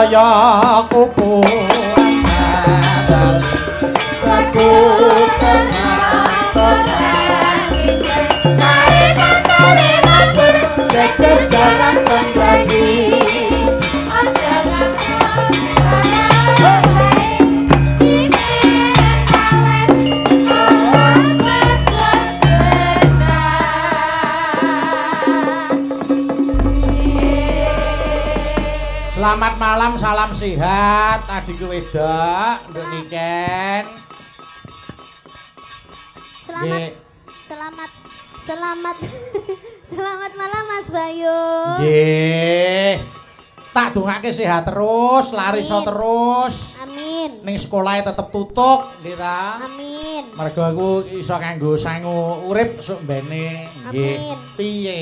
kaya kuburan sadar sebut tenang Jejer jalan sendiri Selamat malam, salam sehat, adikku wedok, Nduk Niken. Selamat malam Mas Bayu. Nggih. Tak dongake sehat terus, lariso terus. Amin. Ning sekolahe tetep tutuk, nggih ta? Amin. Mergo aku iso kanggo sangu urip sok mbene. Nggih. Piye?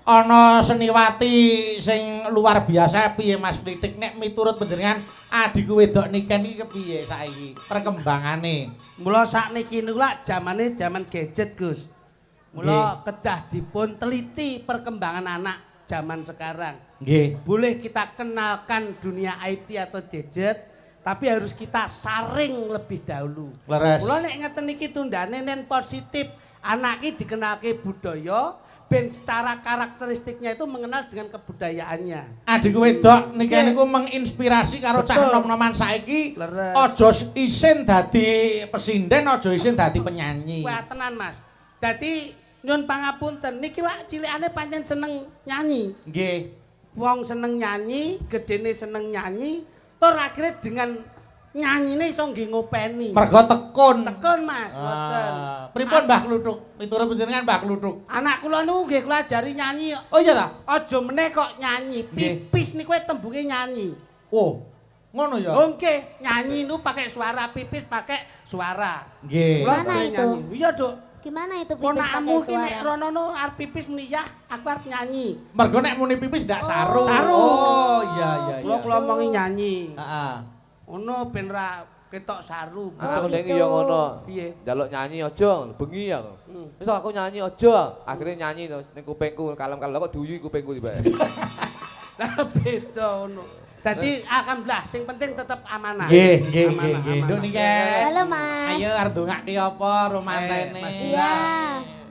Ana seniwati sing luar biasa piye Mas Klitik nek miturut panjenengan adikku wedok Niken iki kepiye saiki perkembangane? Mula sakniki niku lak jamane jaman gadget, Gus. Mula kedah dipun teliti perkembangan anak zaman sekarang. Nggih. Boleh kita kenalkan dunia IT atau gadget, tapi harus kita saring lebih dahulu. Leres. Mula nek ngeten iki tundane nen positif, anak iki dikenalke budaya ben secara karakteristiknya itu mengenal dengan kebudayaannya. Adikku wedok Niken niku menginspirasi karo cah nom-noman saiki. Aja isin dadi pesinden, aja isin dadi penyanyi. Wah tenan Mas. Dadi nyun pangapunten niki lak cilikane pancen seneng nyanyi. Nggih. Wong seneng nyanyi, gedene seneng nyanyi, tur akhirnya dengan nyanyine iso nggih ngopeni. Mergo tekun. Tekun Mas, mboten. Pripun Mbah Kluthuk? Miturut panjenengan Mbah Kluthuk. Anak kula niku nggih kula ajari nyanyi. Oh iya ta? Aja meneh kok nyanyi, pipis niku tembunge nyanyi. Oh, ngono ya? Nggih, nyanyi niku pakai suara, pipis pakai suara. Nggih. Gimana itu? Iya, Duk. Gimana itu pipis Ponakmu pakai ki nek suara? rono no arep pipis muni ya, aku arep nyanyi. Mergo nek muni pipis ndak saru. Saru. Oh, iya. Kula omongi nyanyi. Heeh. Ono ben ra ketok saru. Anakku nek ya ngono. Piye? Njaluk nyanyi aja, bengi aku. Wis aku nyanyi aja. Akhire nyanyi to ning kupingku kalem-kalem kok diuyu kupingku tiba. Lah beda ono. Dadi alhamdulillah sing penting tetep amanah. Nggih. Nduk Niken. Halo Mas. Ayo arep ndongake apa romantene? Iya,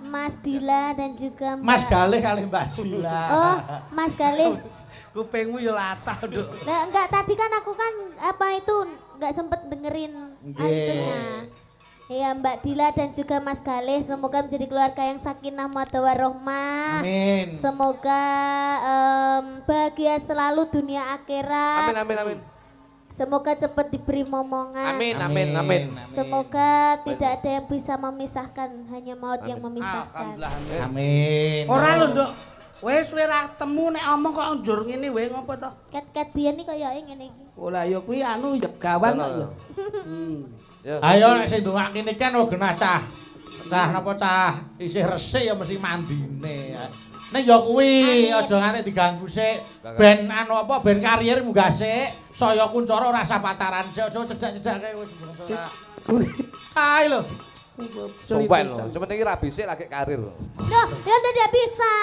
Mas Dila dan juga Mbak. Mas Galih kali Mbak Dila. Oh, Mas Galih. Kupingmu ya latah, Duk. Nah, enggak tadi kan aku kan apa itu enggak sempet dengerin itunya. Ya Mbak Dila dan juga Mas Galih semoga menjadi keluarga yang sakinah mawaddah warahmah. Amin. Semoga bahagia selalu dunia akhirat. Amin. Semoga cepat diberi momongan. Amin. Semoga tidak ada yang bisa memisahkan, hanya maut yang memisahkan. Alhamdulillah. Amin. Ora lho, Nduk. Wis ora temu nek omong kok njur ngene wae ngopo to? Ket-ket biyen iki kaya ngene iki. Oh lah ya kuwi anu ya gawan kok ya. Ya. Ayo nek sing ndongake Niken oh genah cah. Cah napa cah isih resik ya mesti mandine. Nek ya kuwi aja nganti diganggu sik. Ben anu apa ben karier munggah sik. Saya kuncara rasa pacaran sik aja cedak-cedak kae wis. Ayo lho. Sopan lho. Sepenting rabi sik lagi karir lho. Loh, ya tidak bisa.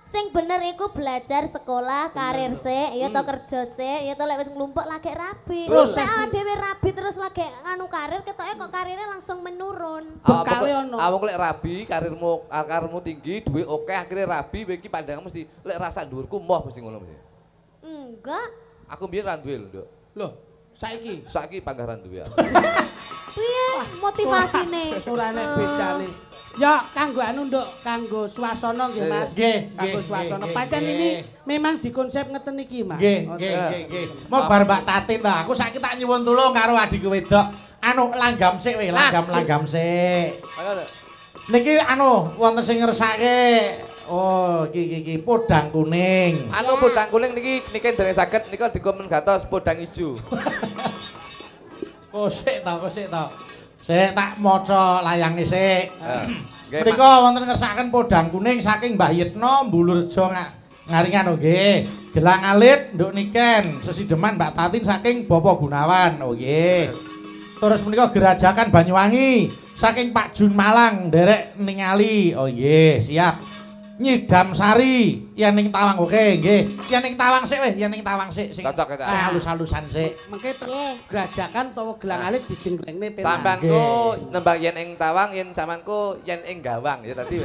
Sing bener iku belajar sekolah, karir sik, ya to kerja sik, ya to lek wis nglumpuk lagi rabi. Nek dhewe rabi terus lagi nganu karir ketoke kok karirnya langsung menurun. Bekale ono. Awak lek rabi karirmu tinggi, duit oke akhirnya rabi kowe iki pandangan mesti lek rasa dhuwurku moh mesti ngono mesti. Enggak. Aku mbiyen ra duwe lho, Nduk. Loh, saiki Saiki panggaran duwe. Piye motivasine? ora nek bedane. Ya kanggo anu Nduk, kanggo swasana nggih Mas. Nggih, Kanggo swasana. Pancen ini memang dikonsep ngeten iki, Mas. Nggih. Mau bar Mbak Tatin ta. Aku saiki tak nyuwun tulung karo adikku wedok. Anu langgam sik we, langgam sik. Niki anu wonten sing ngersake. Oh, iki podang kuning. Anu podang kuning niki dereng saged nika dikomen gatos podang ijo. Kosik ta. Sik tak maca layange sik. Nggih. Mriko wonten ngersakaken podang kuning saking Mbah Yitno Mbulurjo ngaringan nggih. Gelang alit Nduk Niken, sesideman Mbak Tatin saking Bapak Gunawan. Oh nggih. Terus menika gerajakan Banyuwangi saking Pak Jun Malang nderek ningali. Oh nggih, siap. Nyidam Sari yen ning Tawang oke nggih. Yen ning Tawang sik weh, yen ning Tawang sik sing Cocok ya. halus-halusan sik. Mengke Nggih. grajakan utawa gelang alit dijengkrengne penak. Sampanku nembang yen ing Tawang, yen sampanku yen ing Gawang ya tadi.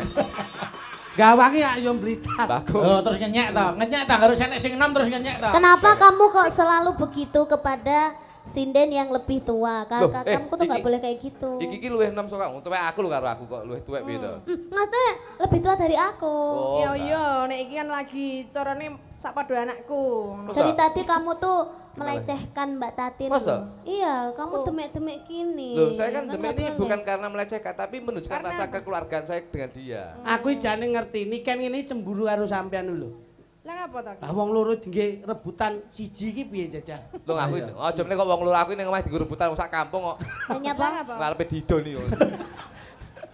Gawange ayo Blitar. Bagus. Oh, terus ngenyek to. Ngenyek to harus enek sing enom terus ngenyek to. Kenapa kamu kok selalu begitu kepada sinden yang lebih tua? Loh, Kamu tuh nggak iki- boleh kayak gitu. Iki luwih enom saka kamu. Tuwek aku lho karo aku kok luwih tuwek piye to? Maksudnya lebih tua dari aku. Oh, Iya enggak. iya, nek iki kan lagi carane sak padha anakku. Masa? Dari tadi kamu tuh melecehkan Mbak Tatin. Masa? Iya, kamu demek-demek gini. Loh, saya kan nggak demek ini boleh. bukan karena melecehkan, tapi menunjukkan Karena- rasa kekeluargaan saya dengan dia. Aku jane ngerti niken ini cemburu karo sampean lho. Lah apa ta? Lah wong loro nggih rebutan siji iki piye jajah? Loh aku ini, aja meneh kok wong loro aku ini ngomah digo rebutan sak kampung kok. Tanya Lah Bang. apa? Ngarepe didoni kok.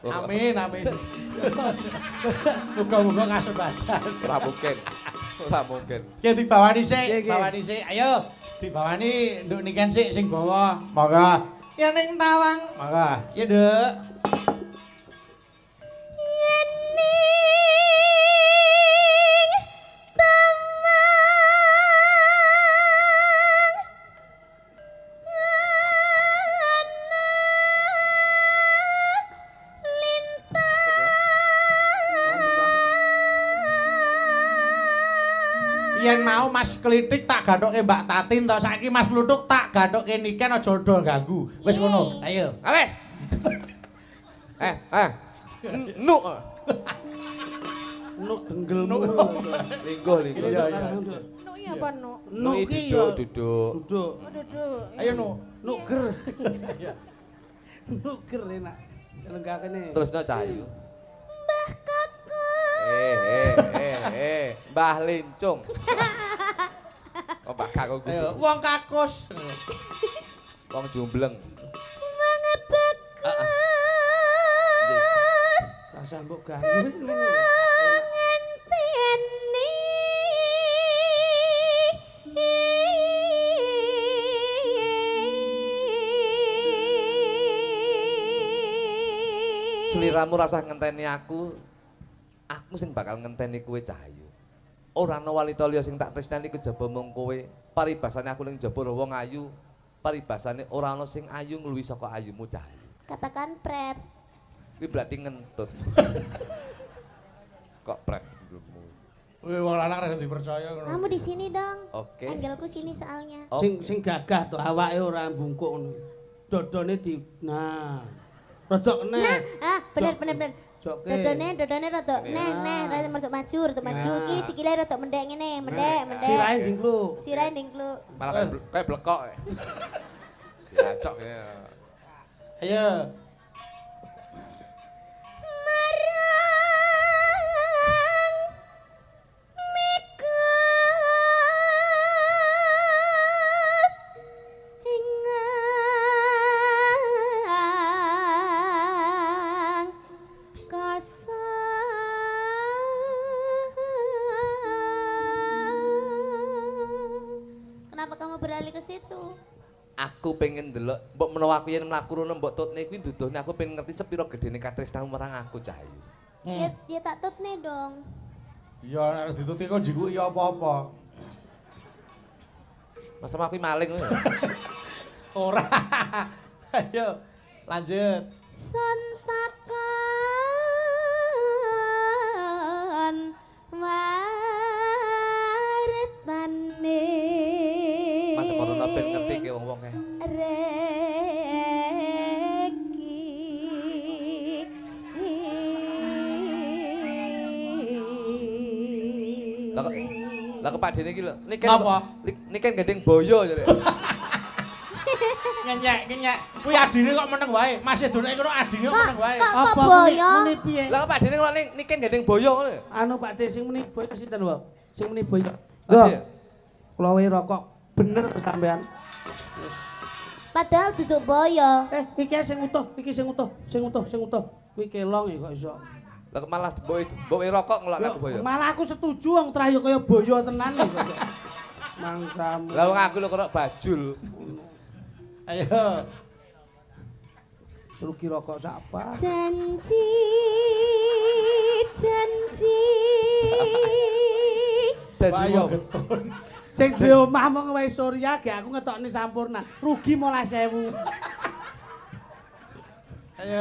Amin, amin. Muga-muga ngasebadan. Ora mungkin. Ora mungkin. Ya dibawani Nggih, sik, nggih. bawani sik. Ayo, dibawani nduk niken sik sing bawa. Monggo. Ya ning Tawang. Monggo. Ya, Nduk. Yen mau Mas Klitik tak gathuke Mbak Tatin to, saiki Mas Kluthuk tak gathuke niken aja dol ganggu. Wis ngono. Ayo. Ale. Nu. Nuk denggelmu. Linggo linggo. Iya, iya. Nuk iya apa nuk? Nuk Nu iki ya duduk. duduk. Oh duduk. Ayo nu. Nuk ger. Nuk ger enak. Lenggakene. Terus no cahayu. Mbah Lincung. Oh, Mbah Kakung. Ayo, wong kakus. Wong jumbleng. Rasa mbok ganggu. Seliramu rasa ngenteni aku sing bakal ngenteni kowe Cahayu. Ora ana wanita liya sing tak tresnani kejaba mung kowe. Paribasane aku ning jaba wong ayu, paribasane ora ana sing ayu ngluwi saka ayumu Cahayu. Katakan pret. Kuwi berarti ngentut. Kok pret belummu. Wih, wong lanang rada dipercaya ngono. Kamu di sini dong. Oke. Angelku sini soalnya. Oh. Sing gagah to awake ora bungkuk ngono. Dodone di nah. Rodok Nah, neh. bener. Joke. Dodone rodok neh, rada rodok maju. Iki sikile rodok mendek ngene, mendek. Sirahe dingkluk. Sirahe dingkluk. Malah kayak blekok. Diacok ya. Ayo. Kenapa kamu beralih ke situ? Aku pengen ndelok mbok menawa aku yen mlaku rono mbok tutne kuwi duduhne aku pengen ngerti sepiro gedene katresnamu marang aku Cahayu. Ya tak tutne dong. Iya, nek dituti kok jiku iya apa-apa. Masa aku maling ngono. Ora. Ayo, lanjut. Santakan wartane. Mas kono ben ngerti ke wong-wong kae. Lah kepadene iki lho. Napa? Niken gendeng boyo jare. Ngenyek. Kuwi adine kok meneng wae. Mas Edone kono adine kok meneng wae. Kok boyo? Muni piye? Lah kepadene kok niken gendeng boyo ngono. Anu Pak De sing muni boyo sinten wae? Sing muni boyo. Lah, Lho, kula wae rokok bener sampean. Padahal duduk boyo. Iki sing utuh. Kuwi kelong kok iso. lah malah mbok rokok ngelokne aku boyo. Malah aku setuju wong terakhir kaya boyo tenan kok. Mangsamu. Lah wong aku lho kok bajul. Ayo. Rugi rokok sapa? Janji Janjimu. getun. Sing di omah mong wae Surya ge aku ngetokne sampurna. Rugi 15.000. Ayo.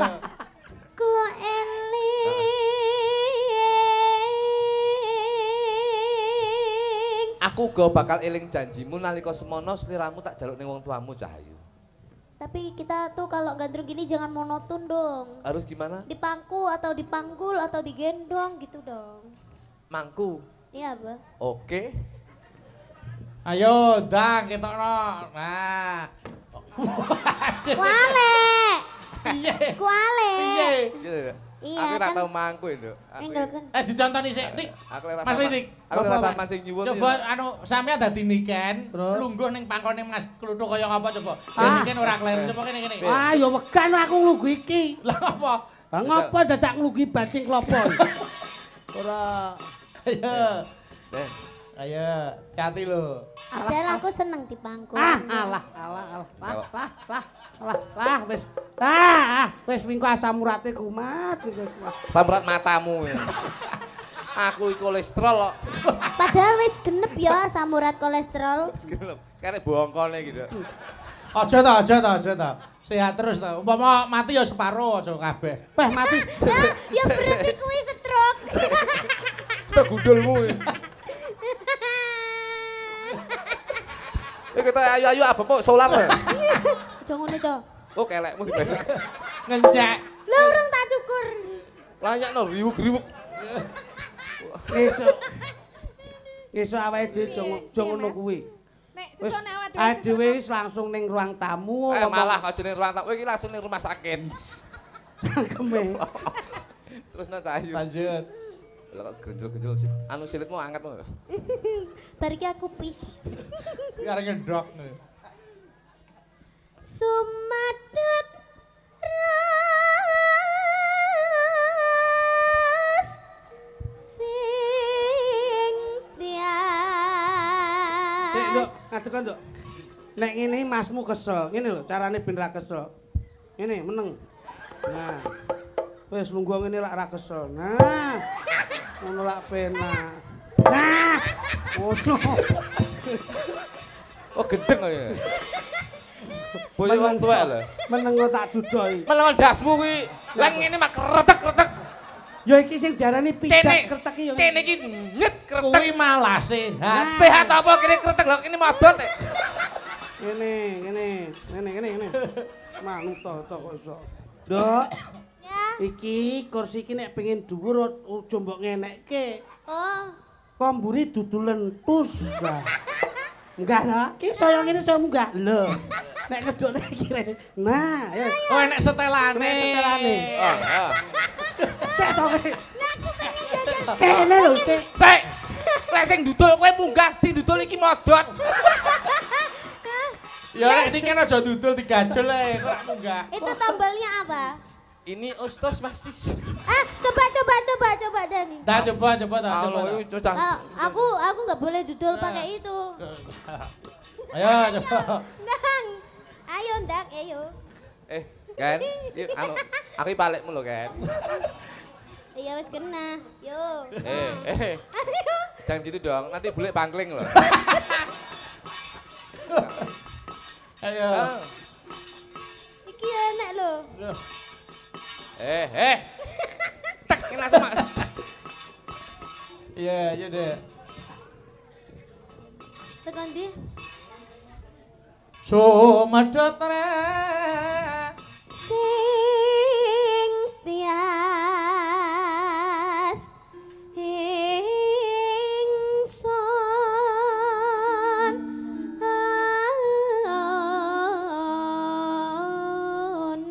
Ku eling Aku uga bakal eling janjimu nalika semono sliramu tak jaluk ning wong tuamu Cahayu. tapi kita tuh kalau gandrung gini jangan monoton dong. Harus gimana? Dipangku atau dipanggul atau digendong gitu dong. Mangku. Iya, Bang. Oke. Ayo, Dang, ketokno. Nah. Kuale. Piye? Kuale. Piye? Gitu ya. Iya, Aku ora kan. tau mangku Nduk. Enggak kan. Dicontoni sik, Dik. Aku ora Mas sama. Lidik. Aku ora Apa, sama sing nyuwun. Coba anu sampean dadi niken, Terus? lungguh ning pangkone Mas Kluthuk kaya ngapa coba. Ah. Niken ora kleru, coba kene. Ah, ya wegan aku nglugu iki. Lah apa? Lah ngopo dadak nglugi bacing klopo? Ora. Ayo. Eh, Ayo, hati lho. Padahal aku seneng dipangku. Alah, wis. Wis wingko asam urate kumat wis. samrat matamu. Aku iki kolesterol kok. Padahal wis genep ya samurat kolesterol. Sekarang bongkone gitu. Aja ta. Sehat terus ta. Umpama mati ya separo aja kabeh. Peh mati. Ya berarti kuwi stroke. Stok gundulmu. Kita ayu-ayu apa kok solar. Aja ngono to. Oh kelekmu gitu. Ngencek. Lah urung tak cukur. Layak no riwuk-riwuk. Esuk awake dhewe aja ngono kuwi. Nek Wis sesone awake awake dhewe wis langsung ning ruang tamu. Malah aja ning ruang tamu iki langsung ning rumah sakit. Cangkeme. Terus no Cahayu. Lanjut. Lah kok gendul-gendul sih. Anu silitmu angkatmu. Bar iki aku pis. Karo ngedok. Sumadut ras sing tias. Sik, Nduk, ngadeg, Nduk. Nek ngene masmu kesel, ngene lho carane ben ra kesel. Ngene meneng. Nah. Wis lungguh ngene lak ra kesel. Nah. Ngono lak penak. Nah. Ngono. Oh gendeng kok ya. Boyo wong tuwek lho. Meneng kok tak dudoi. Melon dasmu kuwi. Lah ngene mak kretek-kretek. Ya iki sing diarani pijat Kene kretek iki ya. kene iki nyet kretek. Kuwi malah sehat. Sehat apa kene kretek lho kene modot. Ngene. Manut to kok iso. Nduk, Ya. iki kursi iki nek pengen dhuwur aja mbok ngenekke. Oh, Kok mburi dudu lentus. Enggak lah, iki saya ngene saya munggah. Lho. Nek ngedukne iki. Nah, ya. Oh enek setelane. Enek setelane. Ah. Sik to kowe. Kene lho, Cek. Sik. Lek sing dudul kowe munggah, sing dudul iki modot. Ya nek iki kan aja dudul digajul ae kok munggah. itu tombolnya apa? Ini Ustos Mastis. Coba Dani. Dah coba ta. Allah iki cocok. Aku nggak boleh dudul pakai itu. Ayo coba. Ndang. Ayo Ndang, ayo. Kan, yuk anu aku balekmu lho, kan. Iya wis kena. Yo. Ayo. Jangan gitu dong, nanti bulik pangkling loh. Ayo. Iki enak lho. Tak ini langsung mak. Iya deh. Tekan ndi? Sumedhot re. Sing tias ingsun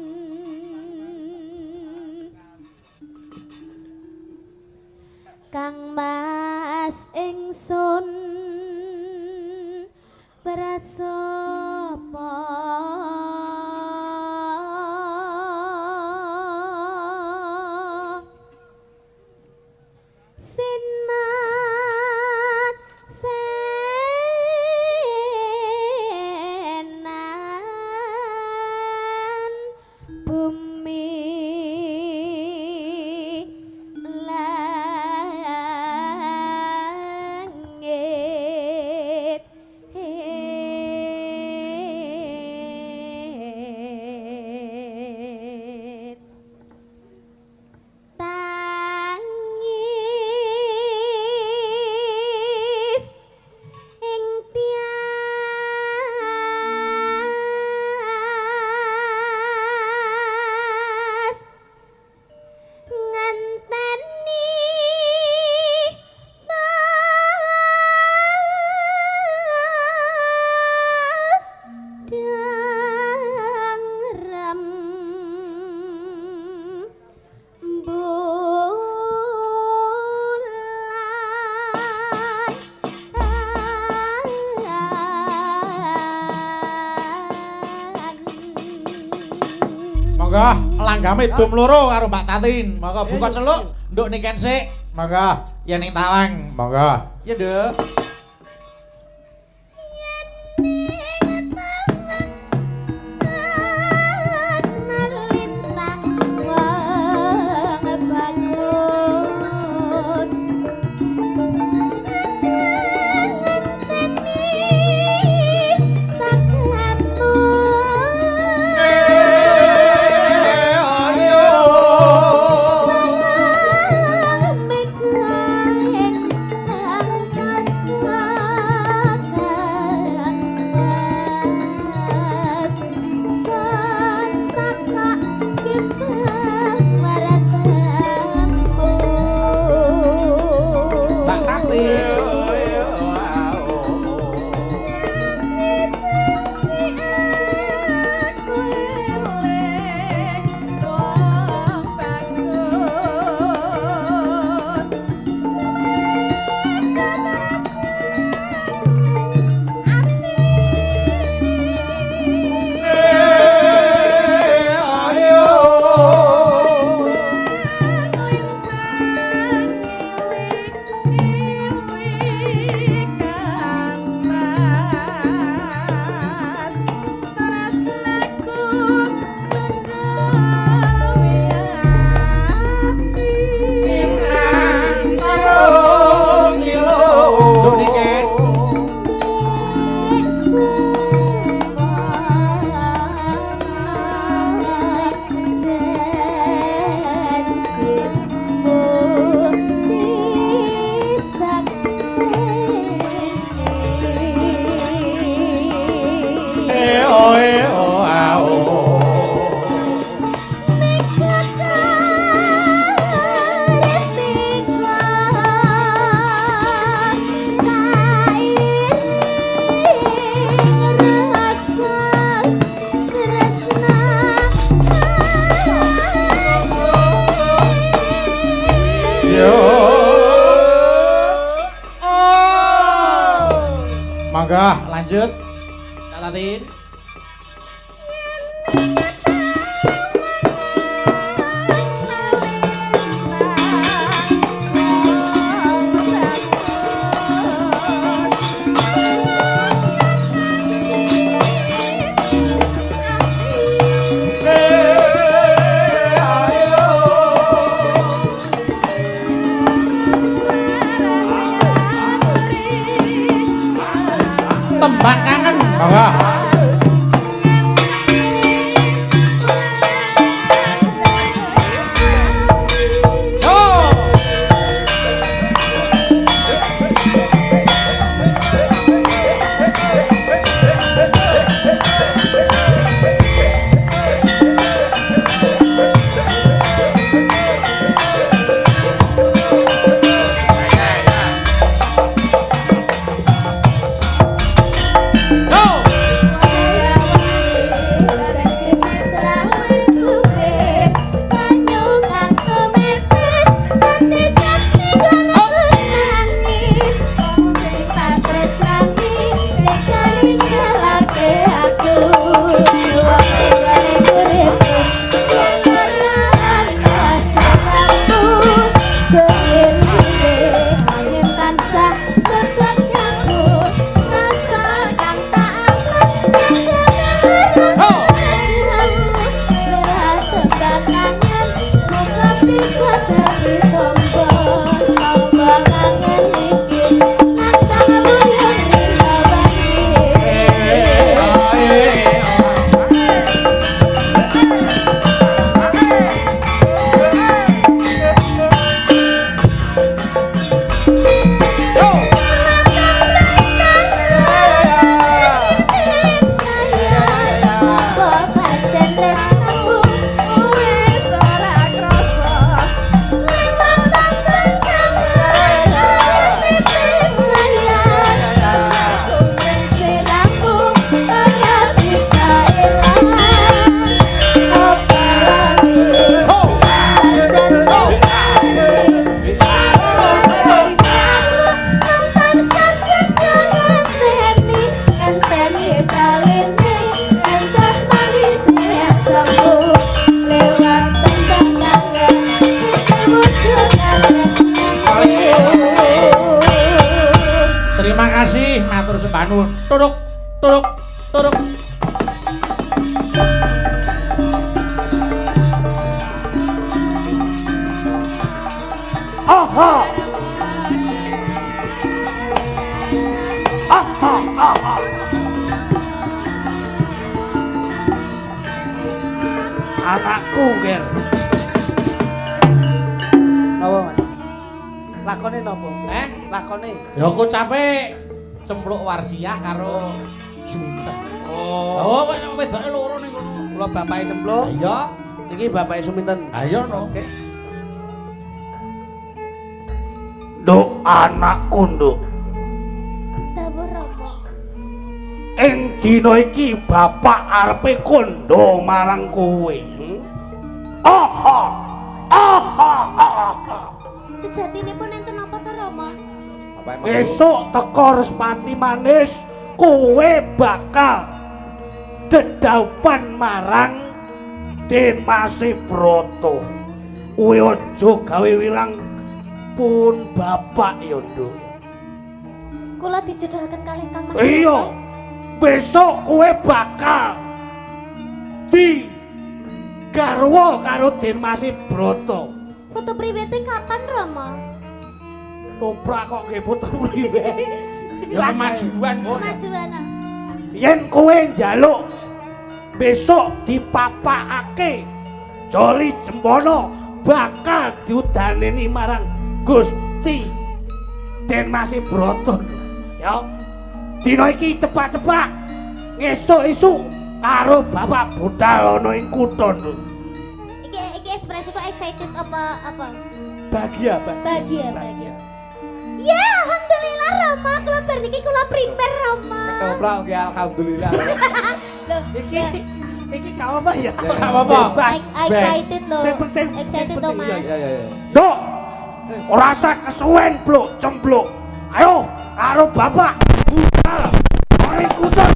Kang Mas ingsun prasapa sinak senan bumi langit Monggo langgame dum loro karo Mbak Tatin. Monggo buka celuk, nduk niken sik. Monggo yen ning tawang. Monggo. Iya, Nduk. Monggo lanjut. Kak Tatin. Tembang kangen. Monggo. Go! Nggih, matur sembah nuwun. Turuk, turuk, turuk. Aha! Aha! Aha! Anakku, Ger. Napa, Mas? Lakone napa? Lakone. Ya aku capek cempluk warsiah karo Suminten. Oh, kok wedoke loro ning kono. Kula bapake cempluk. Iya. Iki bapake Suminten. Ayo no. Oke. Nduk anakku, Nduk. Dawuh Rama. Ing dina iki bapak arepe kondo marang kowe. Aha! Aha! Aha! Sejatinipun enten apa to Rama? Apa emang? Besok teko Respati manis kowe bakal dedaupan marang Demase Broto. Kowe aja gawe wilang pun bapak ya, Nduk. Kula dijodohaken kalih Kang Mas. Iya. Besok kowe bakal di garwa karo Demase Broto. Foto priwete kapan Rama? Toprak kok nggih foto priwet. Ya kemajuan. Kemajuan. Yen kowe njaluk besok dipapakake Joli Jempono bakal diudaneni marang Gusti Demase Broto. Ya. Dina iki cepat-cepat ngesuk-esuk karo Bapak budal ana ing kutha. Iki ekspresi kok excited apa? Bahagia, Pak. Bahagia. Ya, alhamdulillah Rama, kula bar niki kula prepare Rama. Ketoprak nggih alhamdulillah. Loh, Iki gak apa ya? Gak apa-apa. excited loh. Sing penting, Excited sing to penting, Mas. Iya. Nduk. Ora usah kesuwen, Bluk, cempluk. Ayo karo Bapak budal ana ing kutha.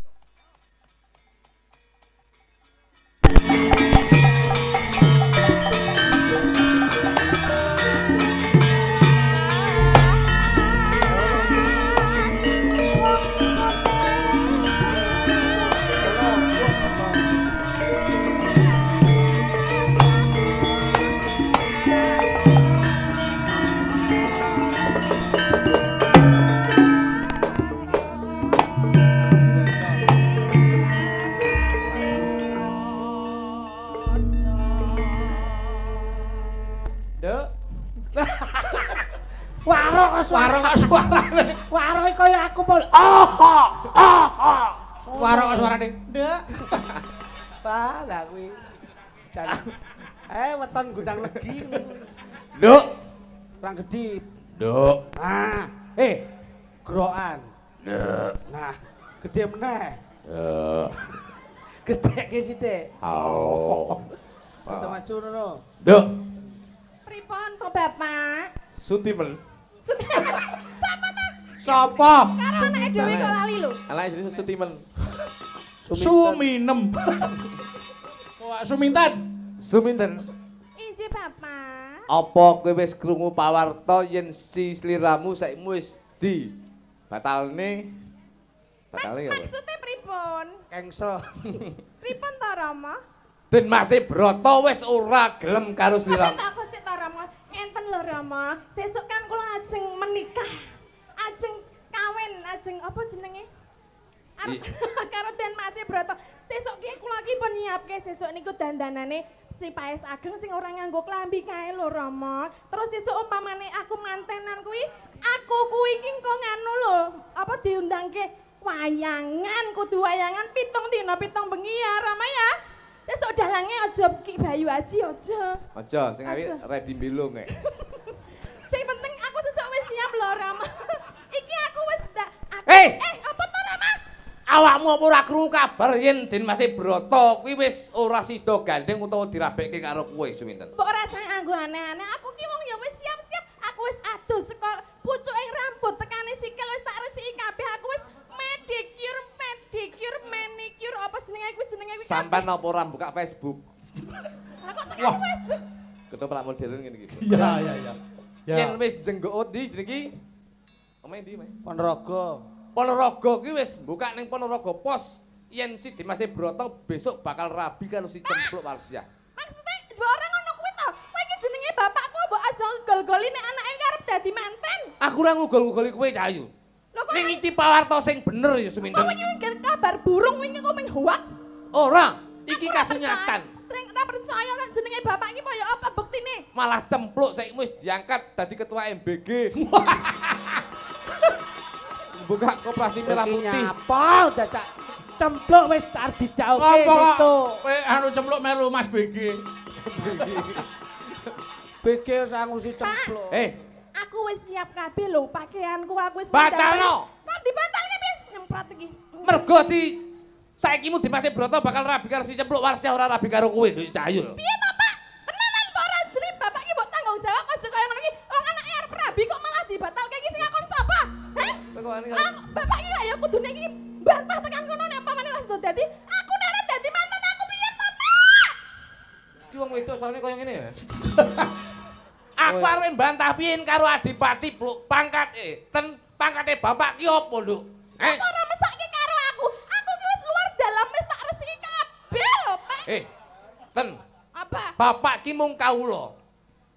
Waro kok suarane. Waro kaya aku pol. Aha! Aha! Waro kok suarane. Ndak. Salah kuwi. Jan. Weton gundang legi. Nduk. Kurang gedhi. Nduk. Nah, grokan. Nduk. Nah, gedhe meneh. Gedheke sithik. Oh. Kita maju ngono. Nduk. Pripun to Bapak? Sutimen. Sapa ta? Sapa? Karo anake dhewe kok lali lho. Ala jenenge Sutimen. Suminem. Wah, Suminten. Suminten. Injih Bapak. Apa kowe wis krungu pawarta yen si sliramu saiki wis di batalne ya. Maksudnya pripun? Kengso. Pripun to Rama? Demase Broto wis ora gelem karo sliramu. Aku sik to Rama. Enten lho Rama. Sesuk kan kula ajeng menikah. Ajeng kawin, ajeng apa jenenge? Karo Demase Broto. Sesuk ki kula ki pun nyiapke sesuk niku dandanane si paes ageng sing ora nganggo klambi kae lho Rama. Terus sesuk umpamane aku mantenan kuwi, aku kuwi ki engko nganu lho, apa diundangke wayangan, kudu wayangan 7 dina 7 bengi ya Rama ya. Sesuk dalange aja Ki Bayu Aji aja. Aja sing awit ready mbilung nek. Sing penting aku sesuk wis siap lho Rama. Iki aku wis apa to Rama? Awakmu apa ora krungu kabar yen Demase Broto kuwi wis ora sida gandeng utawa dirabekke karo kowe Suminten. Mbok ora usah nganggo aneh-aneh. Aku ki wong ya wis siap-siap. Aku wis adus saka pucuking rambut tekane sikil wis tak resiki kabeh. Aku wis pedicure, manicure apa jenenge kuwi Sampeyan apa ora buka Facebook? Lah kok tekan Facebook? Ketoprak modern ngene iki. Iya. Yen wis jenggok ndi jenenge? Omae ndi, Mas? Ponorogo. Ponorogo ki wis buka ning Ponorogo Pos. Yen si Dimas Broto besok bakal rabi karo si Cempluk Warsiah. Maksudnya mbok ora ngono kuwi to. Kowe iki jenenge bapakku mbok aja gol-goli nek anake karep dadi manten. Aku ora ngugol-ugoli kowe Cahayu. Lho kok Ning iki pawarta sing bener ya Suminten. kowe iki kabar burung wingi kok ming hoax. Ora, iki kasunyatan. Sing ora percaya nek jenenge bapak iki kaya apa buktine? Malah Cempluk saiki wis diangkat dadi ketua MBG. Buka koperasi merah putih. Nyapa dadak Cempluk wis arep dijauke Apa sesuk. kowe anu Cempluk melu Mas BG. BG sangusi Cempluk. Aku wis siap kabeh lho pakaianku aku wis Batalno. Kok dibatalke piye? Nyemprot iki. Mergo si saikimu Dimas Broto bakal rabi karo si Cempluk Warsiah ora rabi karo kowe lho Cahayu. Piye to, Pak? Tenanan apa ora jeri bapak iki mbok tanggung jawab aja kaya ngono iki. Wong anake arep rabi kok malah dibatalke iki sing ngakon sapa? Heh? Bapak iki ya kudune iki bantah tekan kono nek pamane ora sedo dadi aku nek ora dadi mantan aku piye to, Pak? Ki wong wedok soalnya kaya ngene ya. Aku arep mbantah piyen karo Adipati Pluk pangkat pangkate bapak ki opo, Nduk? Apa ora mesake karo aku? Aku ki wis luar dalam wis tak resiki kabeh lho, Pak. Ten, Apa? bapak ki mung kawula.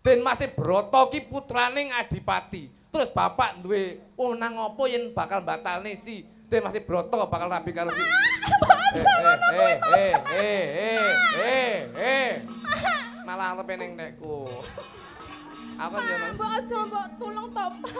Den Mas Broto ki putraning Adipati. Terus bapak duwe wewenang apa yen bakal batalne si Den Mas Broto bakal rabi karo si malah arep ning nekku. Aku yo nang Mbok aja mbok tulung to, Pak.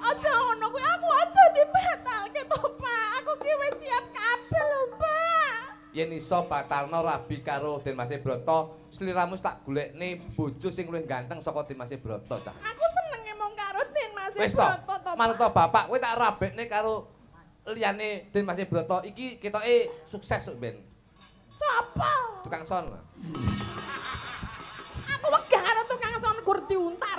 Aja ngono kuwi aku aja dibatalke to, Pak. Aku ki wis siap kabeh lho, Pak. yen iso batalno rabi karo Den Mas Broto, sliramu tak golekne bojo sing luwih ganteng saka Den Mas Broto ta. Aku senenge mung karo Den Mas Wis to, Broto to. manut to bapak kowe tak rabekne karo liyane Den Mas Broto iki ketoke sukses sok ben. Sapa? Tukang son. Aku wegah karo tukang son gur diuntar.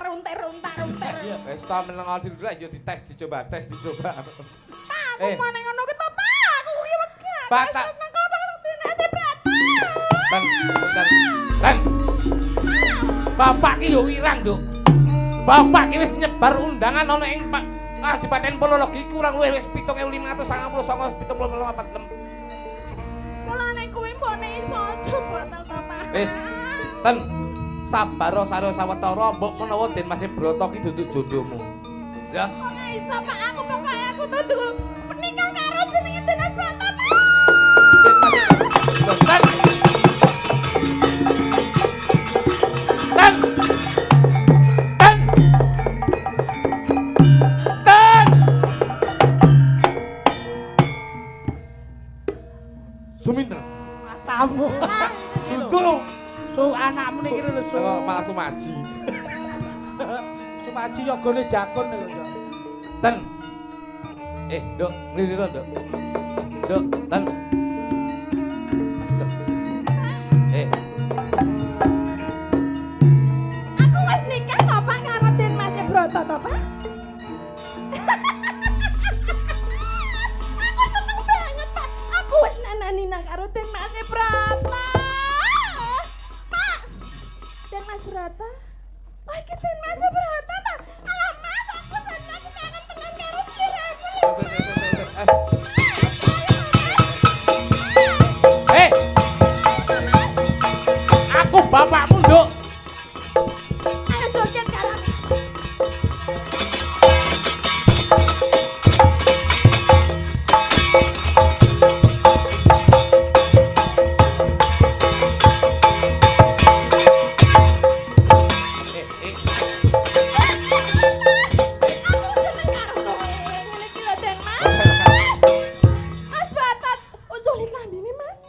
Wis to meneng dulu yo dites dicoba. Pak, aku mau nang ngono ki to, Pak. Aku ki wegah. Batak. Nang kono Den Mas Broto. Dan. Bapak ki yo wirang, Nduk. Bapak ki wis nyebar undangan ana ing Kadipaten Ponorogo kurang luwih wis 7549 Mulane kuwi mbone iso aja batal to, Pak. Wis, ten sabar saro sawetara mbok menawa Den Mas Broto ki duduk jodohmu. Ya. Kok gak iso, Pak? Aku pokoke aku tuh menikah karo jenenge Den Mas Broto, Pak. Ten. Ten. Ten. Ten. Suminten. Matamu. Sudu. Su anakmu niki lho su. Malah Sumaji. Sumaji yogane jakun lho. Ten. Nduk, ngliriro, Nduk. Nduk, ten. Nduk. Aku wis nikah to, Pak, karo Den Mas Broto to, Pak. Aku seneng banget, Pak. Aku wis nananina karo Den Mas Broto. Pak. Den Mas Broto. Oh, iki Den Mas Broto ta? Alah, Mas, aku seneng kangen tenan karo sliramu. Aku bapakmu, Nduk. Ayo joget karo aku.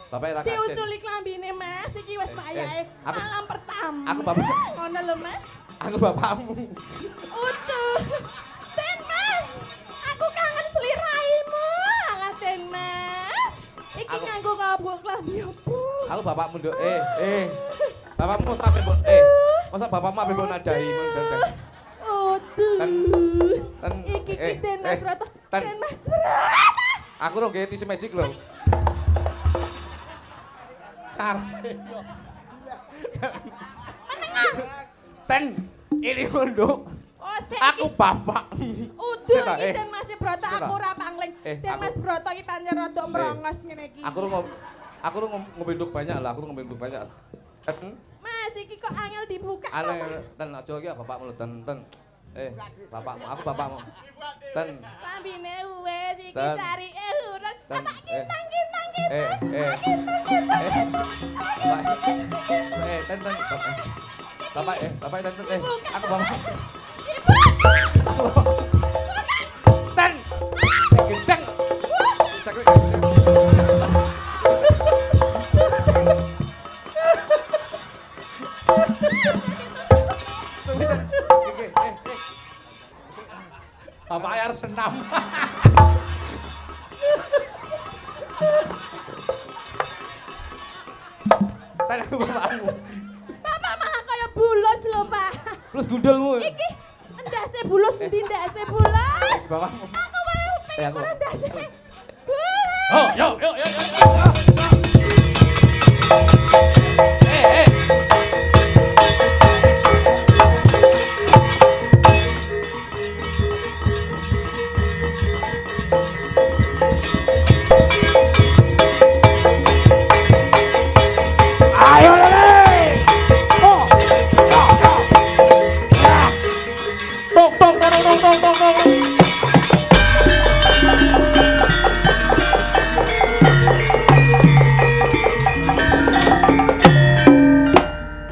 Bapak ra kasen. Diuculi klambine, Mas. Iki wis wayahe aku- malam pertama. aku bapak. Ngono lho, Mas. Aku bapakmu. Utuh. Den, Mas. Aku kangen sliramu. Alah, Den, Mas. Iki Aku- nganggo ngabuk klambi opo? Aku bapakmu, Nduk. Bapakmu sampe mbok masa bapakmu ape mbok nadahi men. Utuh. Ten. Iki ki Den Mas Broto. Ten. Den Mas Broto. Aku ro nggih tisu magic lho. Karpe. Ten. Ini Nduk. Oh, sik Aku iki. bapak. Utuh Sita, iki Den Mas Broto aku ora pangling. Den Mas Broto iki pancen rada merongos ngene iki. Aku ngombe nduk banyak lah, aku ngombe nduk banyak. Mas iki kok angel dibuka. Ale ten aja iki bapakmu lho ten. Bapakmu, aku bapakmu. Ten. Lambine wis iki Ten. carike urang. Ten. Tak kintang. Ten. Bapak ten. Aku bapak. Ten. Gendeng. Bapak air senam. Ten aku bapakmu. Bapak malah kaya bulus lho, Pak. Terus gundulmu. Iki ndase bulus endi ndase bulus? Bapakmu. Aku wae uping Aku. ora ndase. Oh, yo. Ayo lele. Oh. Tok.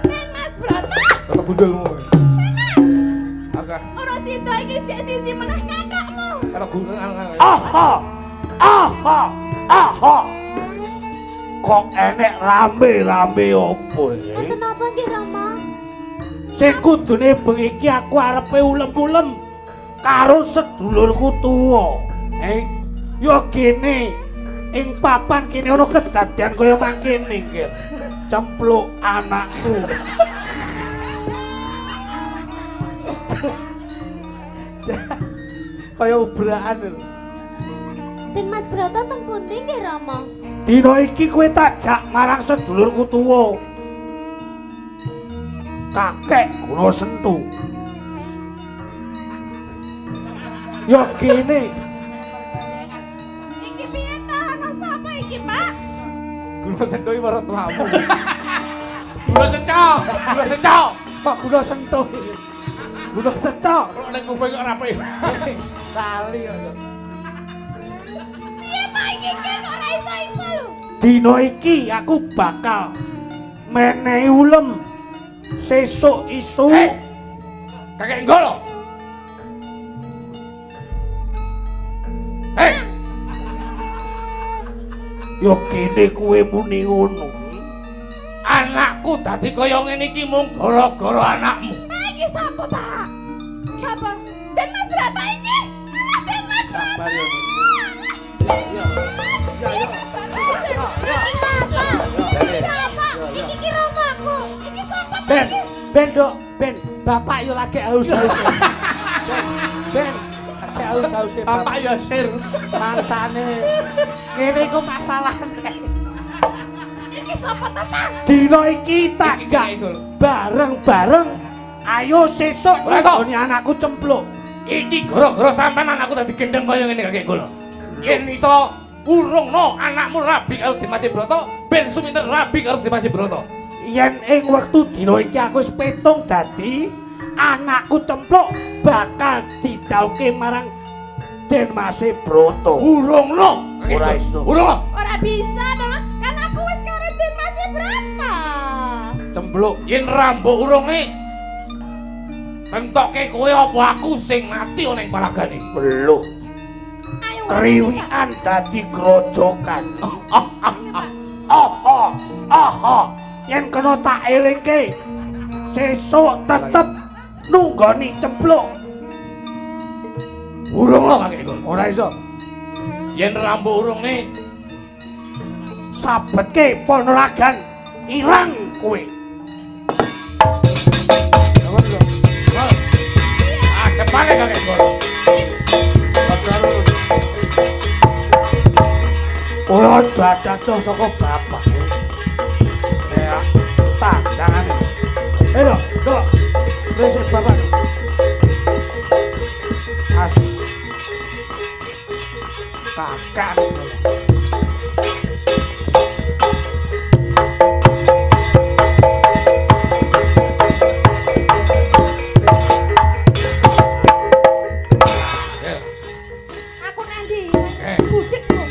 Den Mas Broto, Bapak gundulmu. Agak. ora sida iki cek siji meneh kakakmu. Kalau gundul Aha. Kok enek lambe-lambe opo iki? Enten apa nggih Rama? Sing kudune bengi iki aku arepe ulem-ulem karo sedulurku tuwa. Yo kene ing papan kene ana kedadian kaya mangkene iki. Cempluk anakku. Kaya ubraan lho. Den Mas Broto teng pundi nggih Rama? Dina iki kowe tak jak marang sedulurku tuwa. Kakek Guna Sentu. Ya kene. Iki piye ta ana sapa iki, Pak? Guna Sentu iki marang tuamu. Gula secok. Pak Guna Sentu. Guna Secok. Kok nek kuping kok rapi. Kali aja. Piye Pak iki kok ora iso-iso lho? Dina iki aku bakal menehi ulem sesuk isu. Kakek Nggolo. Ya kene kowe muni ngono. Anakku dadi kaya ngene iki mung gara-gara anakmu. Iki sapa, Pak? Sapa? Den Mas Broto iki? Den Mas Broto. Sabar ya. Iki romaku. Iki sapa? Ben, bapak yo lagi haus-haus. Ben, lagi haus-haus Bapak ya sir. Mangsane. Ngene iku masalahne. Iki sapa ta, Pak? Dina iki tak jak bareng-bareng. Ayo sesuk ngoni anakku cempluk. Iki gara-gara sampean anakku dadi gendeng kaya ngene Kakek Nggolo. Yen iso urungno anakmu rabi karo Dimas Broto, ben suminter rabi karo Dimas Broto. Yen ing wektu dina iki aku wis petung dadi anakku cempluk bakal didhawuhke marang Den Mas Broto. Urungno. Ora iso. Urungno. Ora bisa dong, kan aku wis karo Den Mas Broto. Cempluk. Yen rambuk urunge entokke kowe apa aku sing mati ana ing palagane. Beluh. Ayo. Kriwikan dadi grojokan. Yen kena tak elingke sesuk tetep nunggoni cempluk. Urungno Kakek Nggolo. Ora iso. Yen rambuk urunge Sabetke Ponorogan ilang kowe. Depane Kakek Nggolo. Ora dadadoh saka bapak. Ya, tandangane. Ayo, kok. Resik bapak. As. Takkan. Aku nanti. Budik Bu.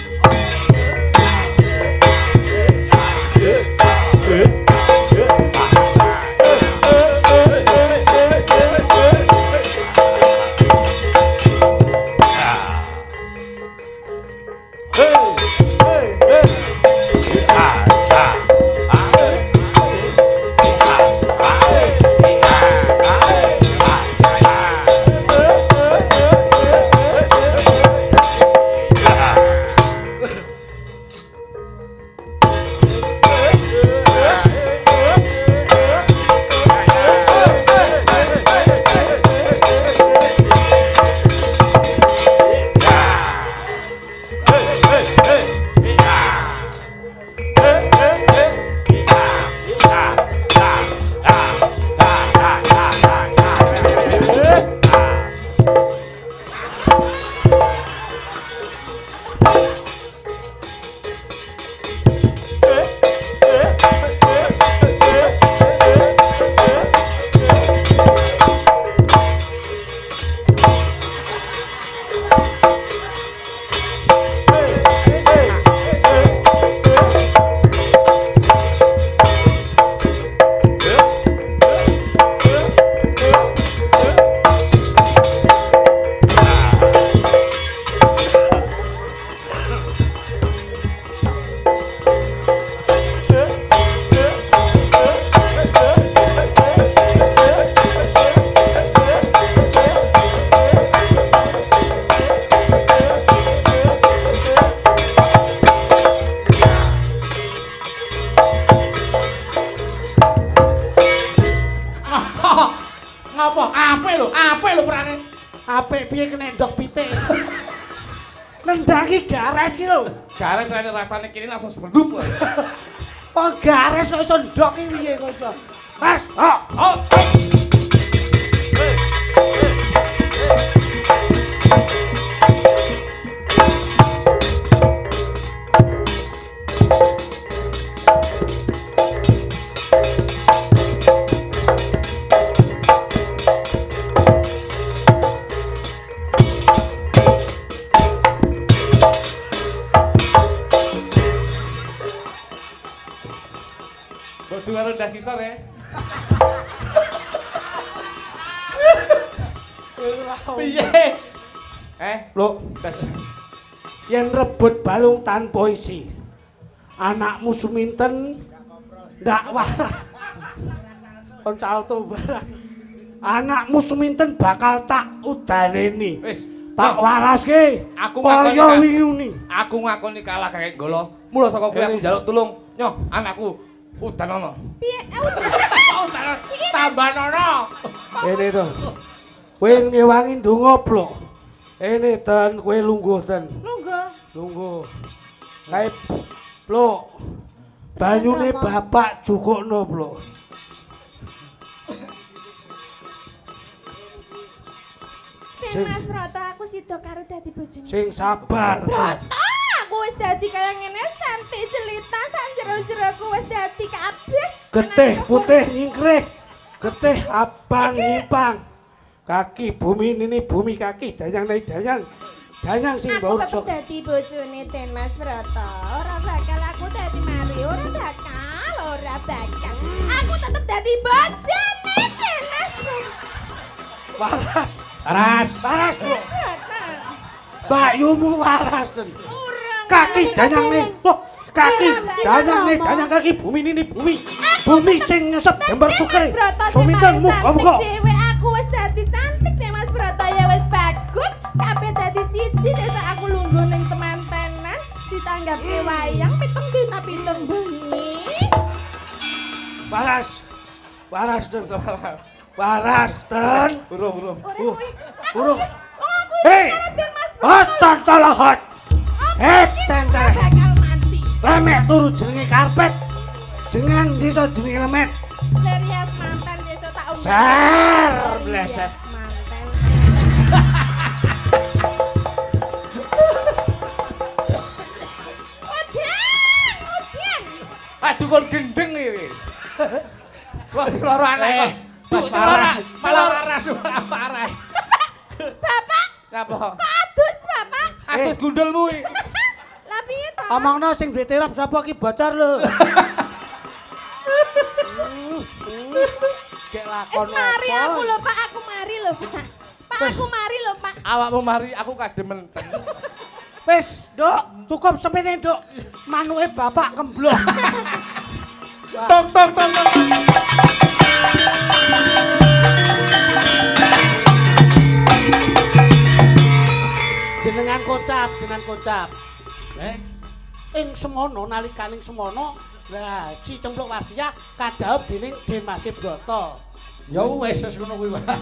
Ngapa? Ape lho perane? Apik piye kena ndok pitik. Nendangi gares ki lho. Gares rasane kene langsung sebendup. Oh gares kok iso ndok ki piye kok iso. Mas, oh. Bodu karo ndah kisor ya. Piye? Lho, yen rebut balung tanpa isi. Anakmu suminten ndak warah. Kon salto barang. Anakmu suminten bakal tak udaneni. Wis, tak waraske. Aku kaya wingi. Aku ngakoni kalah kakek Golo. Mula saka kuwi aku njaluk tulung. Nyoh, anakku udanono. Piye? Udan tambanono. Ini to. Kowe ngewangi ndonga blok. Ini ten kowe lungguh ten. Lungguh. Kae blok. Banyune bapak jukukno blok. Mas Broto, aku sida karo dadi bojone. Sing sabar. Aku wis dadi kaya ngene, santi jelita, sanjero-jeroku wis dadi kabeh. Getih putih nyingkrih. Getih abang nyimpang. Kaki bumi ini bumi kaki danyang naik danyang. Danyang sing Aku baur tetep sok. dadi bojone Den Mas Broto. Ora bakal aku dadi mari, ora bakal. Aku tetep dadi bojone Den Mas Broto. Waras. Taras. Bro. Bayumu waras ten. Ora. Kaki danyang nih. Loh, kaki danyang nih, danyang kaki bumi ini bumi. Bumi sing nyesep jembar sukri. Suminten muga-muga. Dewe aku wis dadi cantik Den Mas Broto ya wis bagus. Kabeh dadi siji sesuk aku lungguh ning temantenan ditanggapi wayang pitung dina pitung bengi. Waras. Waras ten. Waras ten. Burung. Burung. Hei. Hot santal hot. Hei santal. Bakal mati. Lemek turu jenenge karpet. Jenengan desa jenenge lemet. Serius mantan sesuk tak undang. Ser bleset. Mantan. dukun gendeng iki. Wah, loro anak kok. Parah, malah parah. Bapak, Napa? kok adus Bapak? Atus gundulmu iki. Lah piye to? Omongno sing duwe tirap sapa ki bocor lho. Cek lakon Wis mari apa? aku lho Pak, aku mari lho Pak. Pak aku mari lho Pak. Awakmu mari aku kadementen. Wis, Nduk, cukup sepene, Nduk. Manuke bapak kemblok. Tok tok tok tok. Jenengan kocap. Ing semono nalikaning semono, lah si Cempluk Warsiyah kadhaup dening Den Masih Broto. Ya wis ngono kuwi, Pak.